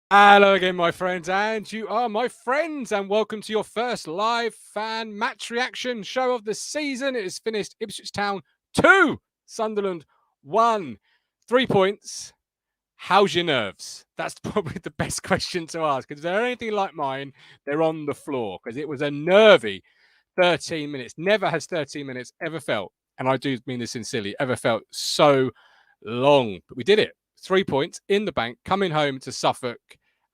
Hello again, my friends, and you are my friends, and welcome to your first live fan match reaction show of the season. It is finished Ipswich Town 2, Sunderland 1. 3 points. How's your nerves? That's probably the best question to ask, because if they're anything like mine, they're on the floor, because it was a nervy 13 minutes. Never has 13 minutes ever felt, and I do mean this sincerely, ever felt so long. But we did it. 3 points in the bank, coming home to Suffolk,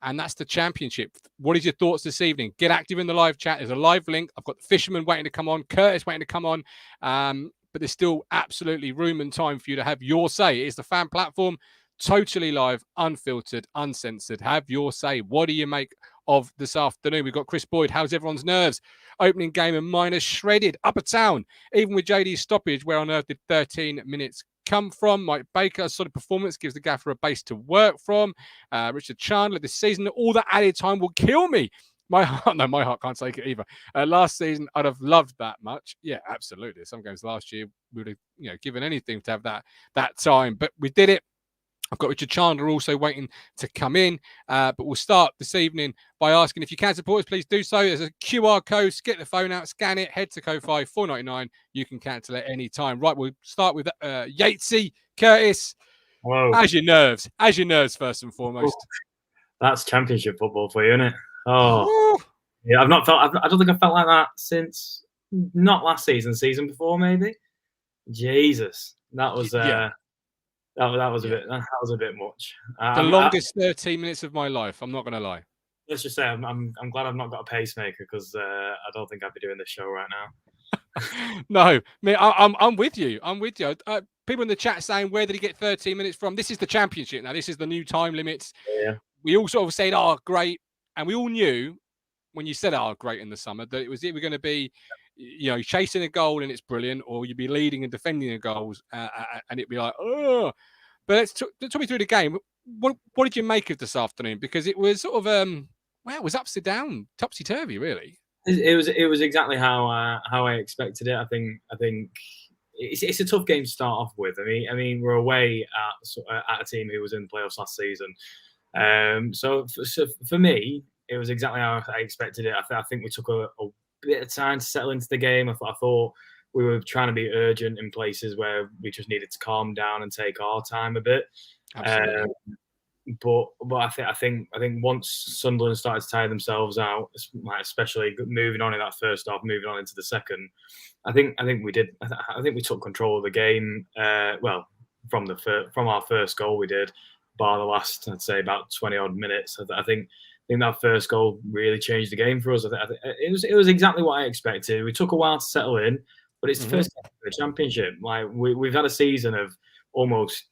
and that's the championship. What is your thoughts this evening? Get active in the live chat. There's a live link. I've got the Fisherman waiting to come on, Curtis waiting to come on, but there's still absolutely room and time for you to have your say. It is the fan platform, totally live, unfiltered, uncensored. Have your say. What do you make of this afternoon? We've got Chris Boyd. How's everyone's nerves? Opening game and minus shredded. Upper Town, even with JD's stoppage, where on earth did 13 minutes come from? Mike Baker, a solid performance, gives the gaffer a base to work from. Richard Chandler, this season, all that added time will kill me. My heart can't take it either. Last season, I'd have loved that much. Yeah, absolutely. Some games last year, we would have, given anything to have that time, but we did it. I've got Richard Chandler also waiting to come in, but we'll start this evening by asking if you can support us, please do so. There's a QR code. Get the phone out, scan it, head to Kofi, $4.99. You can cancel at any time. Right, we'll start with Yatesy. Curtis, Whoa. How's your nerves? How's your nerves, first and foremost? That's championship football for you, isn't it? Oh, yeah. I don't think I've felt like that since not last season before, maybe. Jesus, that was That was a bit much. The longest 13 minutes of my life. I'm not going to lie. Let's just say I'm glad I've not got a pacemaker, because I don't think I'd be doing this show right now. No, I'm with you. I'm with you. People in the chat saying, where did he get 13 minutes from? This is the championship now. This is the new time limits. Yeah. We all sort of said, oh, great. And we all knew when you said, oh, great in the summer, that it was either going to be, chasing a goal and it's brilliant, or you'd be leading and defending the goals and it'd be like, oh. But let's talk me through the game. What did you make of this afternoon? Because it was sort of, it was upside down, topsy-turvy, really. It was exactly how I expected it. I think it's a tough game to start off with. I mean we're away at a team who was in the playoffs last season. So for me, it was exactly how I expected it. I think we took a bit of time to settle into the game. I thought we were trying to be urgent in places where we just needed to calm down and take our time a bit. Absolutely. But I think once Sunderland started to tire themselves out, especially moving on in that first half, moving on into the second, I think we did. I think we took control of the game. From our first goal, we did, bar the last, I'd say, about 20 odd minutes. I think that first goal really changed the game for us. It was exactly what I expected. We took a while to settle in, but it's the first game of the championship. Like we've had a season of almost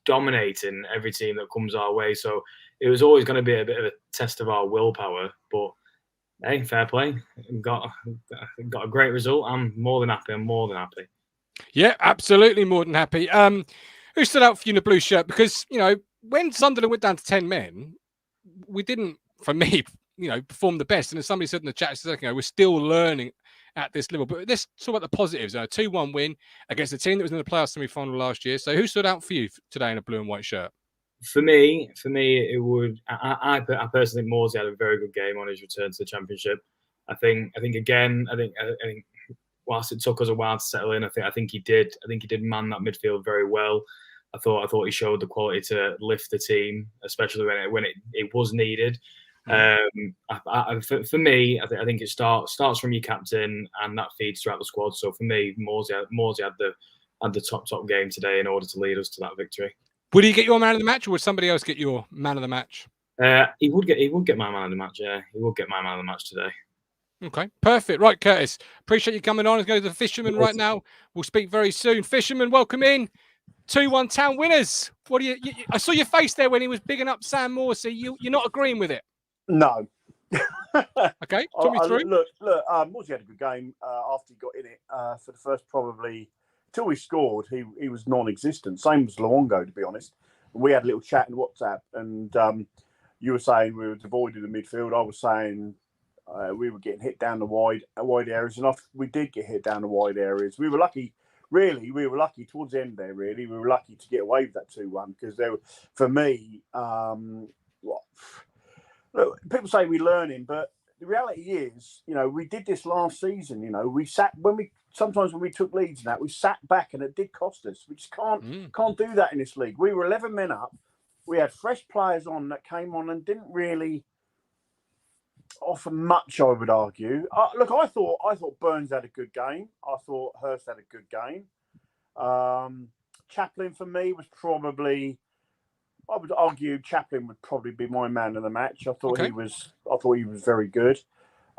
dominating every team that comes our way, so it was always going to be a bit of a test of our willpower. But hey, fair play, got a great result. I'm more than happy. Yeah, absolutely more than happy. Who stood out for you in the blue shirt? Because when Sunderland went down to 10 men, we didn't, for me, perform the best. And as somebody said in the chat, we're still learning at this level. But let's talk about the positives. A 2-1 win against a team that was in the playoff semi-final last year. So who stood out for you today in a blue and white shirt? For me, it would. I personally think Morsey had a very good game on his return to the championship. I think whilst it took us a while to settle in, I think he did man that midfield very well. I thought he showed the quality to lift the team, especially when it was needed. For me, I think it starts from your captain, and that feeds throughout the squad. So for me, Morsey had the top game today in order to lead us to that victory. Would he get your man of the match, or would somebody else get your man of the match? He would get my man of the match. Yeah, he would get my man of the match today. Okay, perfect. Right, Curtis, appreciate you coming on. Let's go to the Fisherman right now. We'll speak very soon. Fisherman, welcome in. 2-1 Town winners. What do you I saw your face there when he was bigging up Sam Morsey. You're not agreeing with it? No. Okay, talk me through. Look, Morsey had a good game after he got in it. For the first probably, till he scored, he was non-existent. Same as Luongo, to be honest. We had a little chat in WhatsApp, and you were saying we were devoid of the midfield. I was saying we were getting hit down the wide areas, and we did get hit down the wide areas. We were lucky. Really, we were lucky towards the end there. Really, we were lucky to get away with that 2-1 because there, for me, look, people say we're learning, but the reality is, we did this last season. We sat sometimes when we took leads and that, we sat back and it did cost us. We just can't do that in this league. We were 11 men up. We had fresh players on that came on and didn't really offer much, I would argue. Look, I thought Burns had a good game. I thought Hurst had a good game. Chaplin for me was probably, I would argue Chaplin would probably be my man of the match. I thought he was very good.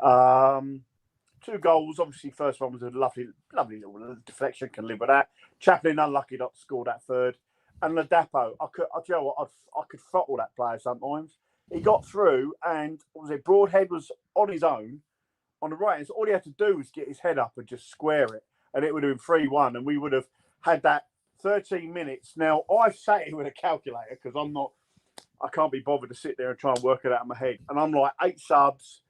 2 goals, obviously first one was a lovely little deflection, can live with that. Chaplin unlucky not to score that third. And Ladapo, I could throttle that player sometimes. He got through, and Broadhead was on his own on the right hand. So all he had to do was get his head up and just square it, and it would have been 3-1, and we would have had that 13 minutes. Now, I've sat here with a calculator because I can't be bothered to sit there and try and work it out in my head. And I'm like, 8 subs,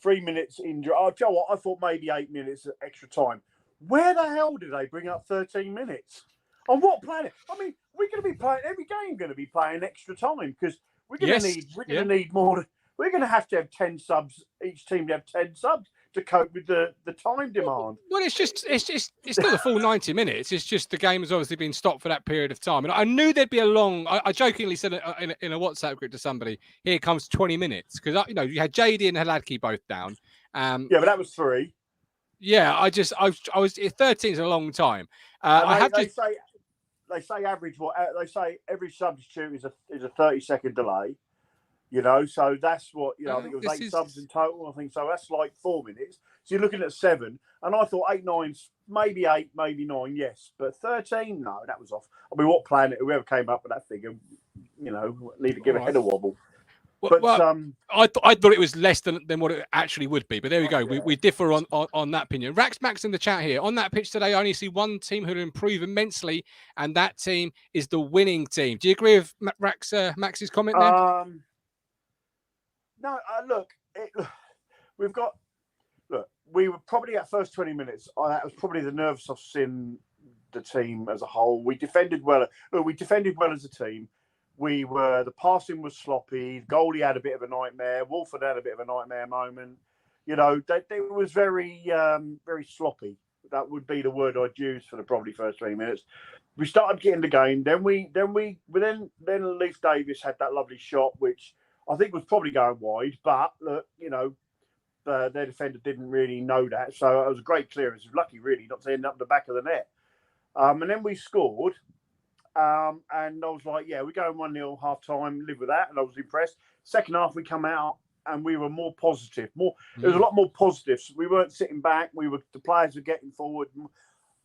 3 minutes injury. Oh, tell you what, I thought maybe 8 minutes extra time. Where the hell did they bring up 13 minutes? On what planet? I mean, we're going to be playing every game. Going to be playing extra time because we're going to need more. We're going to have 10 subs. Each team to have 10 subs to cope with the time demand. Well, it's still the full 90 minutes. It's just the game has obviously been stopped for that period of time. And I knew there'd be a long. I jokingly said in a WhatsApp group to somebody, "Here comes 20 minutes," because you had JD and Hladky both down. Yeah, but that was 3. Yeah, I was 13 is a long time. They say average. They say every substitute is a 30-second delay. So that's what I think it was 8 subs in total. I think so. That's like 4 minutes. So you're looking at 7, and I thought 8, 9, maybe 8, maybe 9. Yes, but 13, no, that was off. I mean, what planet? Whoever came up with that figure, need to give a head a wobble. But I thought it was less than what it actually would be. But there we go. We differ on that opinion. Rax Max in the chat here. On that pitch today, I only see one team who will improve immensely, and that team is the winning team. Do you agree with Rax Max's comment there? No, we were probably at first 20 minutes. That was probably the nervousness in the team as a whole. We defended well. We defended well as a team. The passing was sloppy. Goalie had a bit of a nightmare. Wolford had a bit of a nightmare moment. It was very, very sloppy. That would be the word I'd use for the probably first 20 minutes. We started getting the game. Then Leif Davis had that lovely shot, which I think was probably going wide. But look, their defender didn't really know that, so it was a great clearance. It was lucky, really, not to end up the back of the net. And then we scored. And I was like, yeah, we're going 1-0 half time, live with that. And I was impressed. Second half, we come out and we were more positive. There was a lot more positives. We weren't sitting back. The players were getting forward.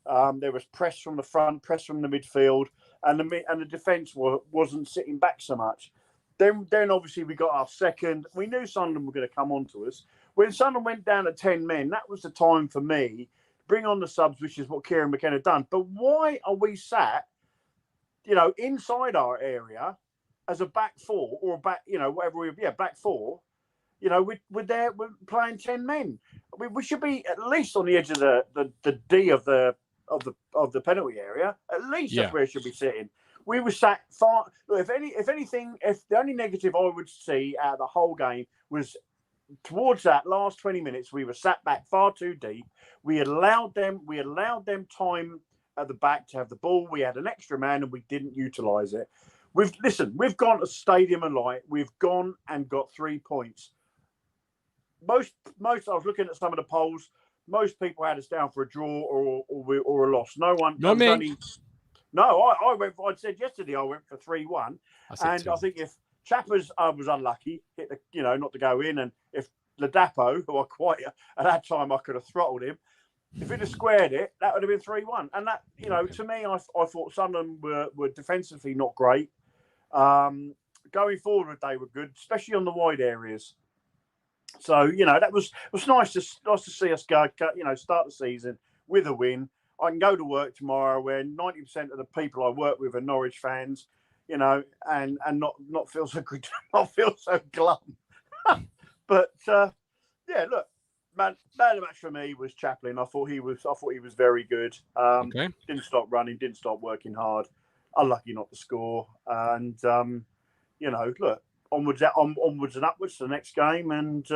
There was press from the front, press from the midfield, and the defence wasn't sitting back so much. Then obviously we got our second. We knew Sunderland were going to come on to us. When Sunderland went down to 10 men, that was the time for me to bring on the subs, which is what Kieran McKenna done. But why are we sat inside our area as a back 4 or a back, back 4, we're playing 10 men. We should be at least on the edge of the D of the penalty area. At least that's where it should be sitting. We were sat far. Look, if anything, the only negative I would see out of the whole game was towards that last 20 minutes, we were sat back far too deep. We allowed them time at the back to have the ball. We had an extra man and we didn't utilise it. We've gone to Stadium of Light. We've gone and got 3 points. Most I was looking at some of the polls. Most people had us down for a draw or a loss. No one. Not me. I went. I said yesterday I went for 3-1, and I think if Chappers was unlucky, hit not to go in, and if Ladapo, who at that time I could have throttled him, if he'd have squared it, that would have been 3-1. And that, to me, I thought Sunderland were defensively not great. Going forward, they were good, especially on the wide areas. So that was nice to see us go. Start the season with a win. I can go to work tomorrow where 90% of the people I work with are Norwich fans, and not feel so good, not feel so glum. But Yeah, look, man of the match for me was Chaplin. I thought he was very good. Okay. Didn't stop running, didn't stop working hard. Unlucky not to score, and look, onwards and upwards to the next game, and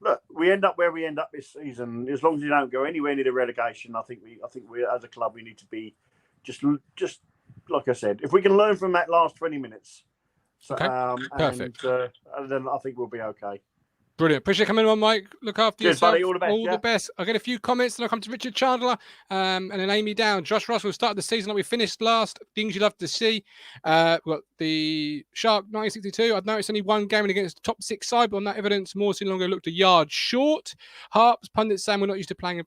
look, we end up where we end up this season. As long as you don't go anywhere near the relegation, I think we as a club we need to be just like I said, if we can learn from that last 20 minutes, Okay. Perfect. And then I think we'll be okay. Brilliant. Appreciate coming on, Mike. Look after Cheers, yourself. buddy. All the best. All the best. I'll get a few comments, and I'll come to Richard Chandler and then Amy Down. Josh Russell started the season like we finished last. Things you'd love to see. We've got the Shark 1962. I've noticed only one game against the top 6 side, but on that evidence, Morse no longer looked a yard short. Harps, pundits saying we're not used to playing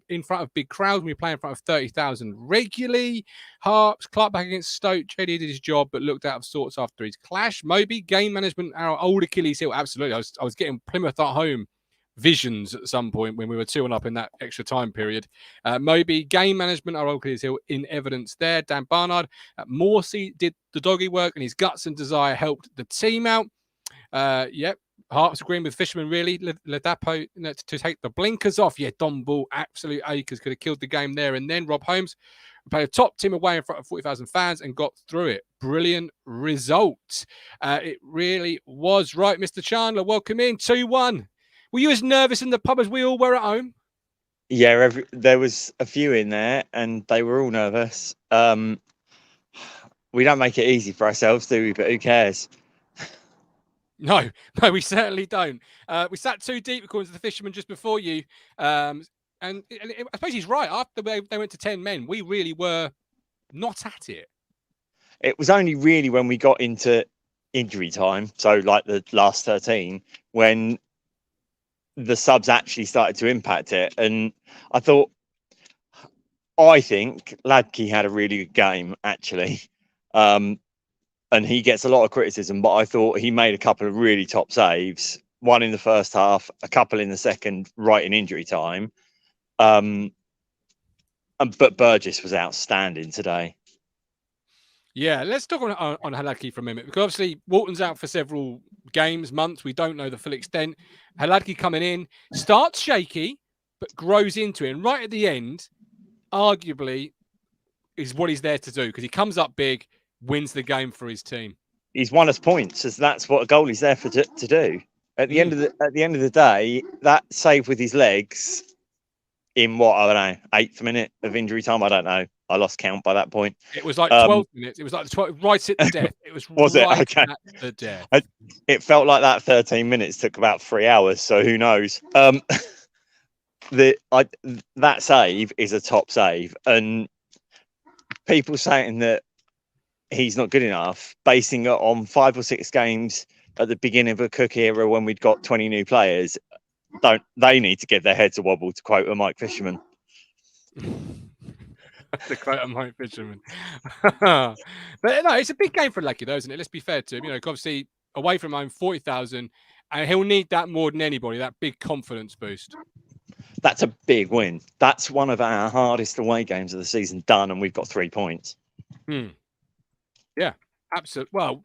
in front of big crowds. We play in front of 30,000 regularly. Harps, Clark back against Stoke. JD did his job, but looked out of sorts after his clash. Moby, game management, our old Achilles heel. Absolutely. I was getting Plymouth at home visions at some point when we were 2-1 up in that extra time period. Moby, game management, our old Achilles heel in evidence there. Dan Barnard, Morsey did the doggy work, and his guts and desire helped the team out. Yep. Harps agreeing with Fisherman, really. Ladapo to take the blinkers off. Yeah, Don Ball, absolute acres, could have killed the game there. And then Rob Holmes played a top team away in front of 40,000 fans and got through it. Brilliant result. It really was. Right, Mr. Chandler, welcome in. 2-1. Were you as nervous in the pub as we all were at home? Yeah, there was a few in there, and they were all nervous. We don't make it easy for ourselves, do we? But who cares? No, we certainly don't. We sat too deep, according to the Fisherman, just before you. And I suppose he's right. After they went to 10 men, we really were not at it. It was only really when we got into injury time, so like the last 13, when the subs actually started to impact it. And I think Hladky had a really good game, actually. And he gets a lot of criticism, but I thought he made a couple of really top saves. One in the first half, a couple in the second, right in injury time. But Burgess was outstanding today. Yeah, let's talk on Hladky for a minute, because obviously Walton's out for several games, months. We don't know the full extent. Hladky coming in, starts shaky, but grows into it. And right at the end, arguably, is what he's there to do, because he comes up big, wins the game for his team. He's won us points, as that's what a goalie's there for to do. At the end of the day, that save with his legs in what, I don't know, 8th minute of injury time. I don't know. I lost count by that point. It was like 12 minutes. It was like 12, right at the death. It was it? Right Okay. at the death. It felt like that 13 minutes took about 3 hours. So who knows? That save is a top save, and people saying that he's not good enough, basing it on 5 or 6 games at the beginning of a Cook era when we'd got 20 new players, they need to give their heads a wobble, to quote a Mike Fisherman. To quote a Mike Fisherman. But no, it's a big game for Hladky, though, isn't it? Let's be fair to him. Obviously away from home, 40,000, and he'll need that more than anybody, that big confidence boost. That's a big win. That's one of our hardest away games of the season done, and we've got 3 points. Yeah, absolutely. Well,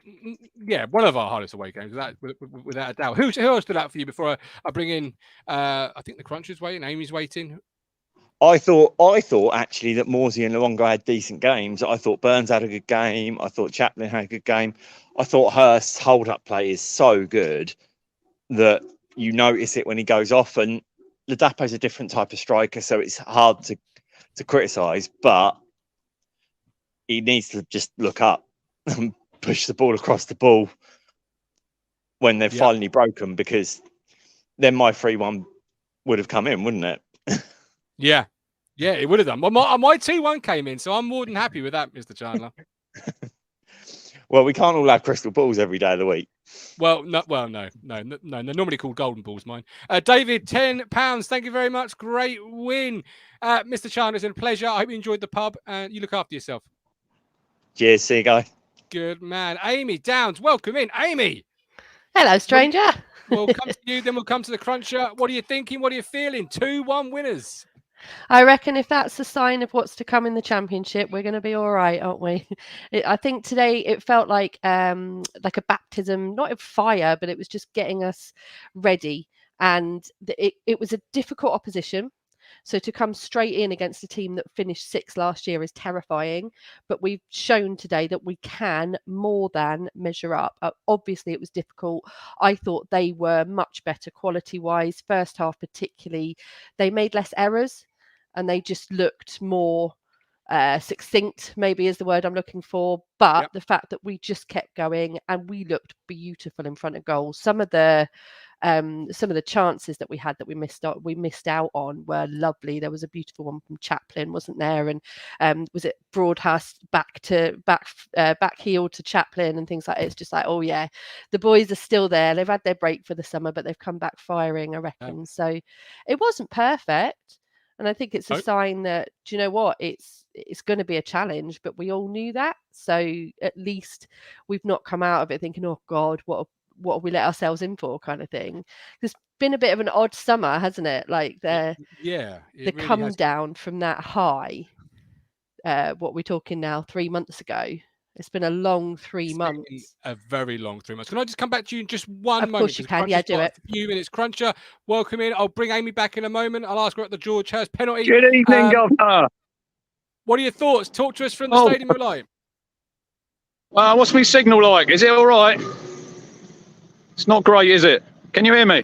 yeah, one of our hardest away games, without a doubt. Who else stood out for you before I bring in? I think the Cruncher's waiting, Amy's waiting. I thought actually that Morsey and Luongo had decent games. I thought Burns had a good game. I thought Chaplin had a good game. I thought Hurst's hold-up play is so good that you notice it when he goes off. And Ladapo's a different type of striker, so it's hard to criticise. But he needs to just look up and push the ball across the ball when they've finally broken, because then my 3-1 would have come in, wouldn't it? Yeah, it would have done. Well, my 2-1 came in, so I'm more than happy with that, Mr. Chandler. Well, we can't all have crystal balls every day of the week. No. They're normally called golden balls, mine. David, £10. Thank you very much. Great win. Mr. Chandler, it's been a pleasure. I hope you enjoyed the pub, and you look after yourself. Cheers. See you, guys. Good man. Amy Downs, welcome in. Amy. Hello, stranger. We'll come to you, then we'll come to the Cruncher. What are you thinking? What are you feeling? 2-1 winners. I reckon if that's a sign of what's to come in the championship, we're going to be all right, aren't we? I think today it felt like a baptism, not of fire, but it was just getting us ready. And it was a difficult opposition. So to come straight in against a team that finished 6th last year is terrifying. But we've shown today that we can more than measure up. Obviously, it was difficult. I thought they were much better quality-wise. First half particularly, they made less errors and they just looked more succinct, maybe is the word I'm looking for. But the fact that we just kept going and we looked beautiful in front of goal. Some of the chances that we had that we missed out on were lovely. There was a beautiful one from Chaplin, wasn't there? And was it Broadhurst back heel to Chaplin and things like that. It's just like, oh yeah, the boys are still there. They've had their break for the summer, but they've come back firing, I reckon. So it wasn't perfect. And I think it's a sign that, do you know what? It's going to be a challenge, but we all knew that. So at least we've not come out of it thinking, oh God, what have we let ourselves in for, kind of thing. It's been a bit of an odd summer, hasn't it? Like the really come down from that high. What we're talking now, 3 months ago. It's been a long 3 months. A very long 3 months. Can I just come back to you in just one moment? Of course you can. Yeah, do it. A few minutes. Cruncher, welcome in. I'll bring Amy back in a moment. I'll ask her at the George Hurst penalty. Good evening, Governor. What are your thoughts? Talk to us from the stadium of light. What's my signal like? Is it all right? It's not great, is it? Can you hear me?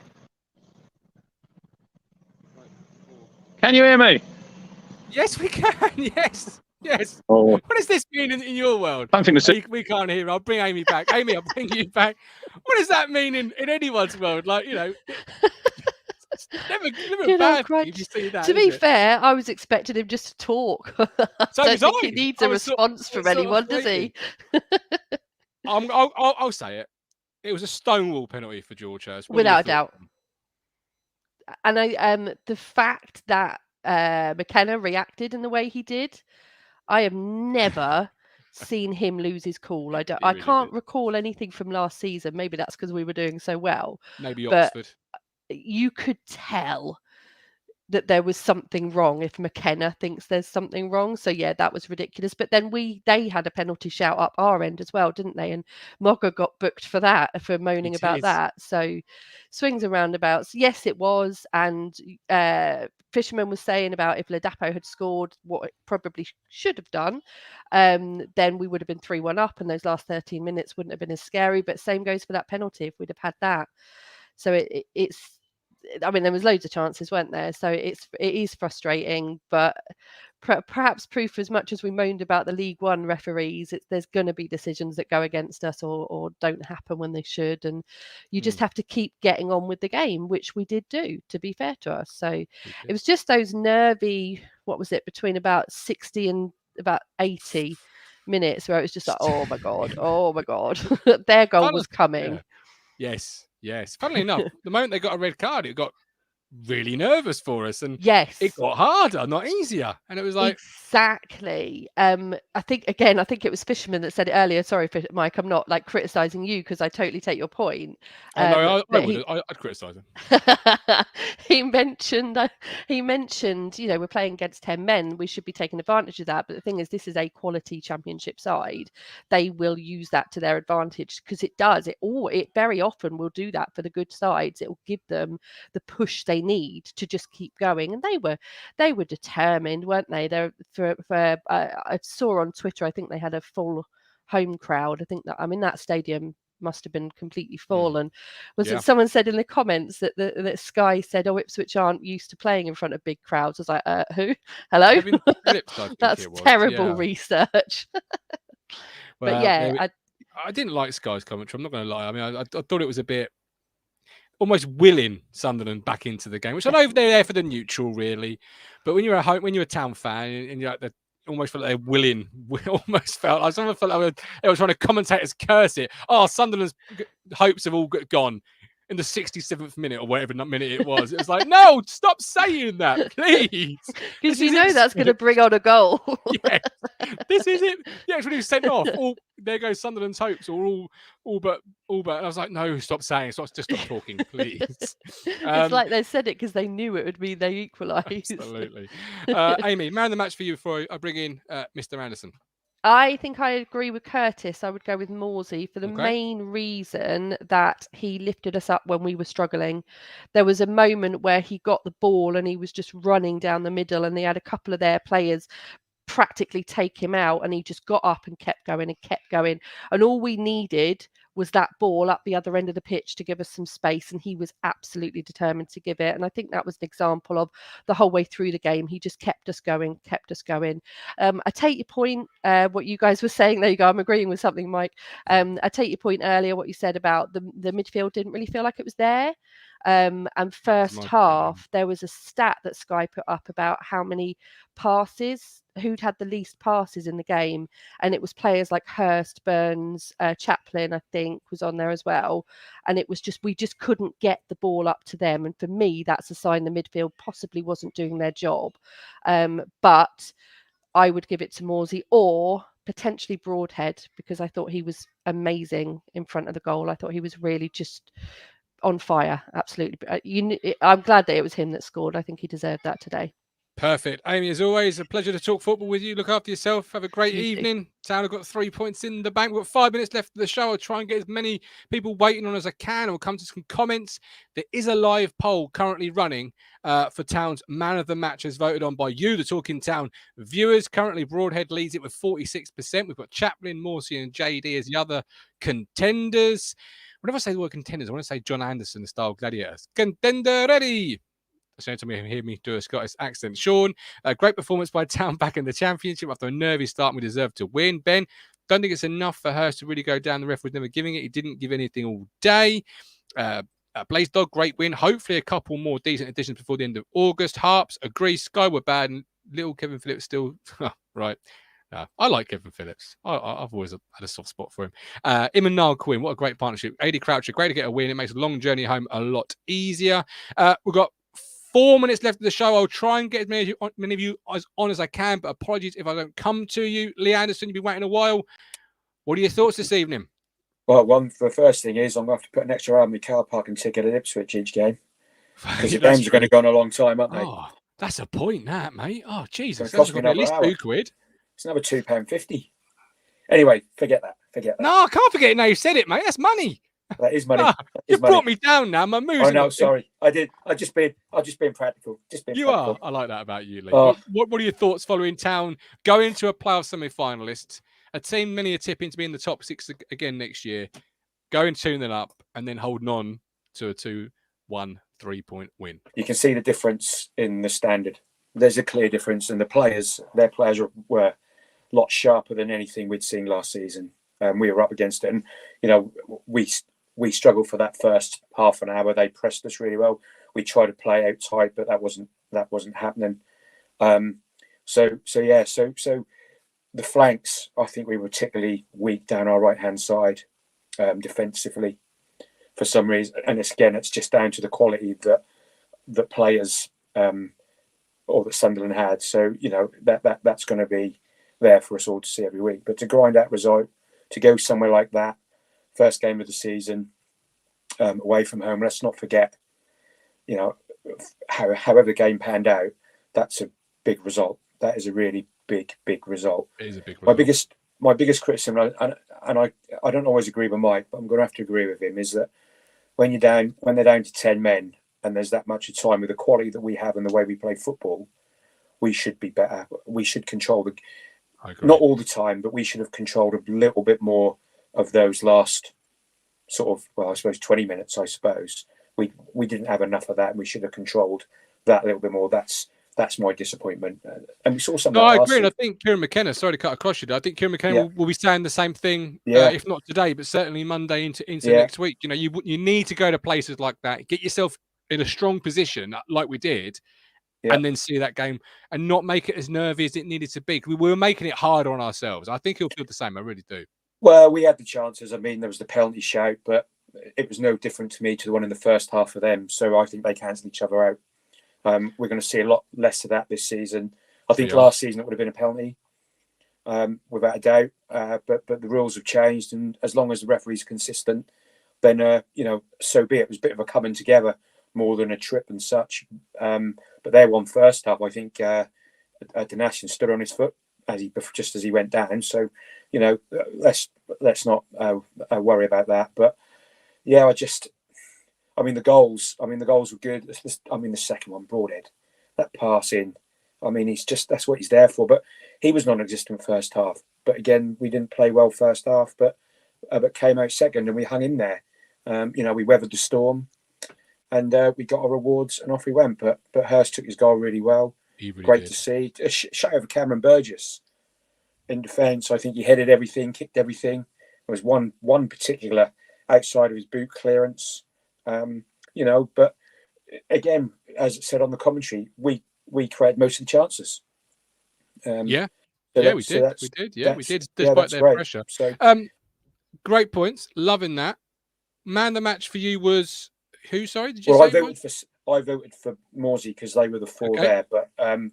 Can you hear me? Yes, we can. Yes. Yes. Oh. What does this mean in your world? I don't think we can't hear. I'll bring Amy back. Amy, I'll bring you back. What does that mean in anyone's world? Like, you know, it's never bad if you see that. To be fair, I was expecting him just to talk. So I don't think he needs a response from anyone, does he? I'll say it. It was a stonewall penalty for George Hurst. Without a doubt. And the fact that McKenna reacted in the way he did, I have never seen him lose his cool. I can't recall anything from last season. Maybe that's because we were doing so well. Maybe Oxford. You could tell that there was something wrong if McKenna thinks there's something wrong. So yeah, that was ridiculous. But then they had a penalty shout up our end as well, didn't they? And Mogga got booked for moaning about that. So swings and roundabouts. Yes, it was. And Fisherman was saying about if Ladapo had scored what it probably should have done, then we would have been 3-1 up and those last 13 minutes wouldn't have been as scary. But same goes for that penalty if we'd have had that. So it's, I mean, there was loads of chances, weren't there? So it is frustrating, but perhaps proof, as much as we moaned about the League One referees, there's going to be decisions that go against us or don't happen when they should. And you just have to keep getting on with the game, which we did do, to be fair to us. So it was just those nervy, what was it, between about 60 and about 80 minutes where it was just like, oh my God, their goal was coming. Yeah. Yes. Funnily enough, the moment they got a red card, it got really nervous for us, and it got harder, not easier. And it was like exactly. I think it was Fisherman that said it earlier. Sorry, Mike, I'm not like criticizing you because I totally take your point. No, I'd criticize him. He mentioned, you know, we're playing against 10 men. We should be taking advantage of that. But the thing is, this is a quality championship side. They will use that to their advantage because it does. It very often will do that for the good sides. It will give them the push they need to just keep going. And they were determined, weren't they? I saw on Twitter, I think they had a full home crowd. I think that stadium must have been completely full. And it someone said in the comments that Sky said, oh, Ipswich aren't used to playing in front of big crowds. I was like, who? Hello? That's terrible research. But yeah, I didn't like Sky's commentary. I'm not going to lie. I mean, I thought it was a bit almost willing Sunderland back into the game, which I know they're there for the neutral, really. But when you're a Town fan and you're like almost felt like they're willing, almost felt like someone felt like they were trying to commentators curse it. Oh, Sunderland's hopes have all gone in the 67th minute or whatever minute it was. It was like, no, stop saying that, please. Because you know that's going to bring on a goal. Yeah, this is it. The actually sent off. There goes Sunderland's hopes, or all but. And I was like, no, stop saying. Just stop talking, please. It's like they said it because they knew it would be they equalised. Absolutely. Amy, man of the match for you before I bring in Mr. Anderson. I think I agree with Curtis. I would go with Morsey for the Okay. main reason that he lifted us up when we were struggling. There was a moment where he got the ball and he was just running down the middle, and they had a couple of their players practically take him out, and he just got up and kept going and kept going. And all we needed was that ball up the other end of the pitch to give us some space, and he was absolutely determined to give it. And I think that was an example of the whole way through the game. He just kept us going, kept us going. I take your point, what you guys were saying. There you go. I'm agreeing with something, Mike. I take your point earlier, what you said about the midfield didn't really feel like it was there. And first half, there was a stat that Sky put up about how many passes, who'd had the least passes in the game, and it was players like Hurst, Burns, Chaplin, I think, was on there as well. And it was just, we just couldn't get the ball up to them. And for me, that's a sign the midfield possibly wasn't doing their job. But I would give it to Morsey or potentially Broadhead, because I thought he was amazing in front of the goal. I thought he was really just on fire. Absolutely. I'm glad that it was him that scored. I think he deserved that today. Perfect. Amy, as always, a pleasure to talk football with you. Look after yourself. Have a great evening. Town have got 3 points in the bank. We've got 5 minutes left of the show. I'll try and get as many people waiting on as I can. I'll come to some comments. There is a live poll currently running for Town's man of the match, as voted on by you, the Talking Town viewers. Currently, Broadhead leads it with 46%. We've got Chaplin, Morsey and JD as the other contenders. Whenever I say the word contenders, I want to say John Anderson style gladiators. Contender ready. That's the only time you hear me do a Scottish accent. Sean, great performance by Town back in the Championship after a nervy start. We deserve to win. Ben, don't think it's enough for Hurst to really go down. The ref was never giving it. He didn't give anything all day. Blaze Dog, great win. Hopefully a couple more decent additions before the end of August. Harps, agree. Sky were bad. And little Kevin Phillips still, right. I like Kevin Phillips. I've always had a soft spot for him. Him and Niall Quinn, what a great partnership. AD Croucher, great to get a win. It makes a long journey home a lot easier. We've got 4 minutes left of the show. I'll try and get as many of you as on as I can, but apologies if I don't come to you. Lee Anderson, you've been waiting a while. What are your thoughts this evening? Well, the first thing is I'm going to have to put an extra hour in my car parking ticket at Ipswich each game, because the games are going to go on a long time, aren't they? Oh, that's a point, that, mate. Oh, Jesus. It's going to cost me at least £2. It's another £2.50. Anyway, forget that. No, I can't forget it now you said it, mate. That's money. That is money. You brought me down now. My mood. Oh no, sorry. I did. I've just been practical. You are. I like that about you, Lee. Oh. What are your thoughts following Town going to a playoff semi-finalist, a team many are tipping to be in the top 6 again next year, going 2-0 up and then holding on to a 2-1 3-point win? You can see the difference in the standard. There's a clear difference, and their players were a lot sharper than anything we'd seen last season. We were up against it, and we struggled for that first half an hour. They pressed us really well. We tried to play out tight, but that wasn't happening. So the flanks, I think we were particularly weak down our right hand side defensively for some reason, and it's just down to the quality that players or that Sunderland had. So that's going to be there for us all to see every week. But to grind that result, to go somewhere like that, first game of the season, away from home. Let's not forget, however the game panned out, that's a big result. That is a really big result. It is a big result. My biggest criticism, and I don't always agree with Mike, but I'm going to have to agree with him, is that when they're down to 10 men and there's that much of time, with the quality that we have and the way we play football, we should be better. We should control not all the time, but we should have controlled a little bit more of those last sort of, I suppose 20 minutes, I suppose. We didn't have enough of that, and we should have controlled that a little bit more. That's my disappointment. And we saw something. No, I agree. And I think Kieran McKenna, sorry to cut across you, I think Kieran McKenna will be saying the same thing, if not today, but certainly Monday into next week. You need to go to places like that, get yourself in a strong position like we did, and then see that game and not make it as nervy as it needed to be. We were making it harder on ourselves. I think he'll feel the same. I really do. Well, we had the chances. I mean, there was the penalty shout, but it was no different to me to the one in the first half of them. So I think they cancel each other out. We're going to see a lot less of that this season. I think last season it would have been a penalty, without a doubt. But the rules have changed, and as long as the referee's consistent, then so be it. It was a bit of a coming together more than a trip and such. But they won first half. I think Donation stood on his foot just as he went down. So, you know, let's not worry about that. But yeah, the goals were good. The second one, Broadhead, that pass in. I mean, that's what he's there for. But he was non-existent first half. But again, we didn't play well first half, but came out second and we hung in there. You know, we weathered the storm, and we got our rewards, and off we went. But Hurst took his goal really well. Great to see. A shot over Cameron Burgess in defence. I think he headed everything, kicked everything. There was one particular outside of his boot clearance. You know, but again, as it said on the commentary, we created most of the chances. We did. Despite their pressure. So, great points. Loving that. Man of the match for you was who? Sorry, did you say? I voted for Morsey because they were the four there, but I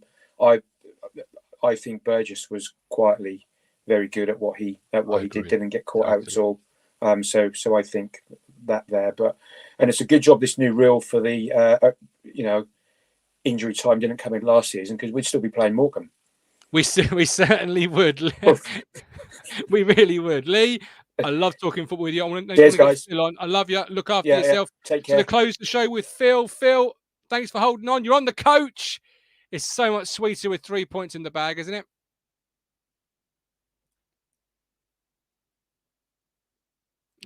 think Burgess was quietly very good at what he did. Didn't get caught out at all. So I think that there, and it's a good job this new rule for the injury time didn't come in last season, because we'd still be playing Morecambe. We certainly would. We really would. Lee, I love talking football with you. Cheers, guys. I love you. Look after yourself. Take care. So to close the show with Phil. Phil, thanks for holding on. You're on the coach. It's so much sweeter with 3 points in the bag, isn't it?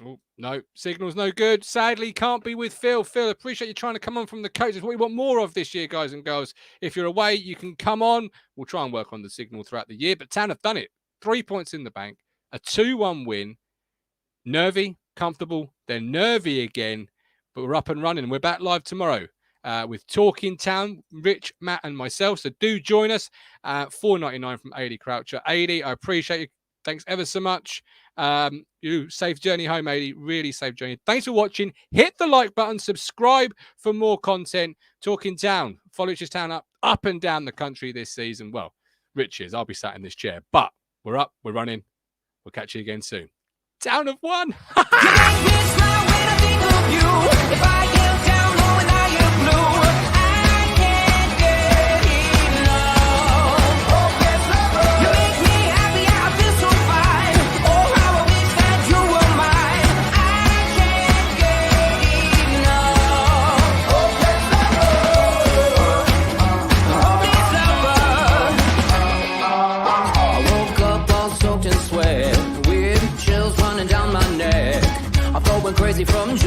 Oh, no, signal's no good. Sadly, can't be with Phil. Phil, appreciate you trying to come on from the coach. It's what we want more of this year, guys and girls. If you're away, you can come on. We'll try and work on the signal throughout the year. But Town have done it. 3 points in the bank, a 2-1 win. Nervy, comfortable, they're nervy again, but we're up and running. We're back live tomorrow with Talking Town, Rich, Matt, and myself. So do join us. $4.99 from Adi Croucher. Adi, I appreciate you. Thanks ever so much. You safe journey home, Adi. Really safe journey. Thanks for watching. Hit the like button. Subscribe for more content. Talking Town. Follow Ipswich Town up and down the country this season. Well, Rich is. I'll be sat in this chair. But we're up. We're running. We'll catch you again soon. Town have won. Crazy from